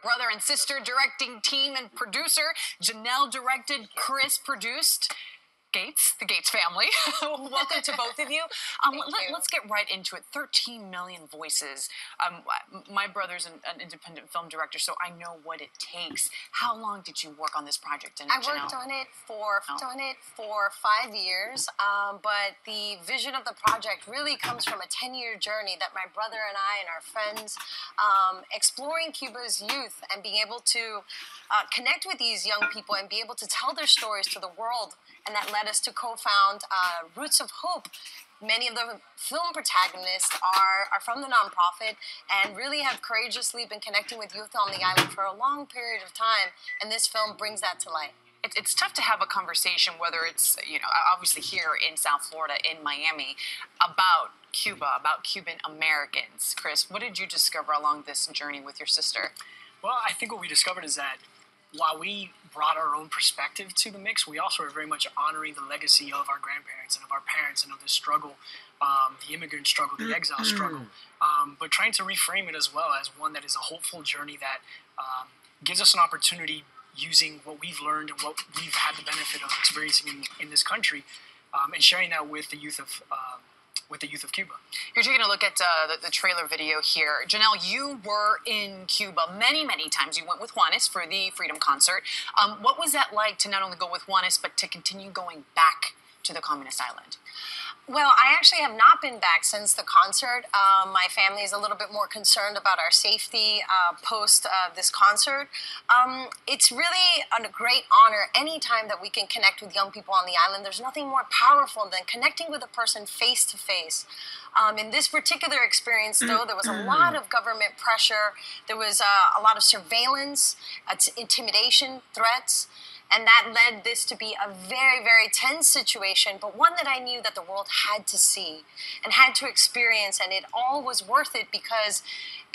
Brother and sister directing team and producer. Janelle directed, Chris produced. Gueits, the Gueits family. Welcome to both of you. Let's get right into it. 13 million voices. My brother's an independent film director, so I know what it takes. How long did you work on this project? I worked on it for 5 years, but the vision of the project really comes from a 10-year journey that my brother and I and our friends exploring Cuba's youth and being able to connect with these young people and be able to tell their stories to the world, and that led us to co-found Roots of Hope. Many of the film protagonists are from the nonprofit and really have courageously been connecting with youth on the island for a long period of time, and this film brings that to light. It's tough to have a conversation, whether it's, obviously here in South Florida, in Miami, about Cuba, about Cuban Americans. Chris, what did you discover along this journey with your sister? Well, I think what we discovered is that while we brought our own perspective to the mix, we also are very much honoring the legacy of our grandparents and of our parents and of the struggle, the immigrant struggle, the exile struggle, but trying to reframe it as well as one that is a hopeful journey that gives us an opportunity, using what we've learned and what we've had the benefit of experiencing in this country, and sharing that with the youth of Cuba. You're taking a look at the trailer video here. Janelle, you were in Cuba many, many times. You went with Juanes for the Freedom Concert. What was that like to not only go with Juanes, but to continue going back to the communist island? Well, I actually have not been back since the concert. My family is a little bit more concerned about our safety post this concert. It's really a great honor anytime that we can connect with young people on the island. There's nothing more powerful than connecting with a person face to face. In this particular experience, though, there was a lot of government pressure. There was a lot of surveillance, intimidation, threats. And that led this to be a very, very tense situation, but one that I knew that the world had to see and had to experience, and it all was worth it because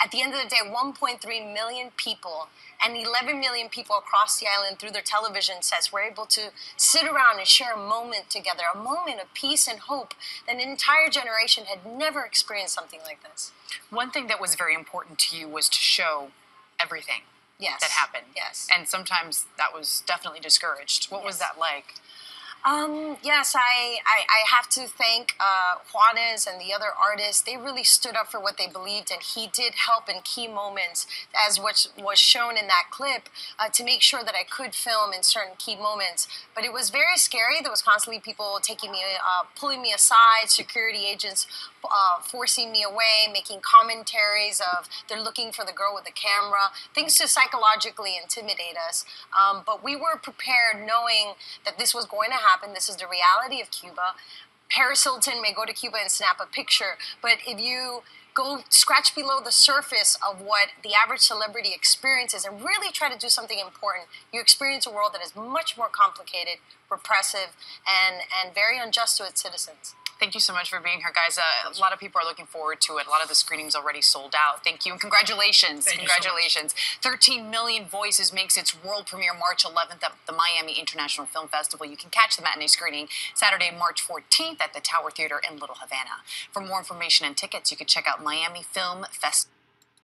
at the end of the day, 1.3 million people and 11 million people across the island through their television sets were able to sit around and share a moment together, a moment of peace and hope that an entire generation had never experienced something like this. One thing that was very important to you was to show everything. Yes. That happened. Yes. And sometimes that was definitely discouraged. What was that like? Yes, I have to thank Juanes and the other artists. They really stood up for what they believed, and he did help in key moments, as what was shown in that clip, to make sure that I could film in certain key moments. But it was very scary. There was constantly people taking me, pulling me aside, security agents forcing me away, making commentaries of they're looking for the girl with the camera, things to psychologically intimidate us. But we were prepared knowing that this was going to happen. This is the reality of Cuba. Paris Hilton may go to Cuba and snap a picture, but if you go scratch below the surface of what the average celebrity experiences and really try to do something important, you experience a world that is much more complicated, repressive, and very unjust to its citizens. Thank you so much for being here, guys. A lot of people are looking forward to it. A lot of the screenings already sold out. Thank you, and congratulations. Congratulations. 13 Million Voices makes its world premiere March 11th at the Miami International Film Festival. You can catch the matinee screening Saturday, March 14th at the Tower Theater in Little Havana. For more information and tickets, you can check out Miami Film Festival.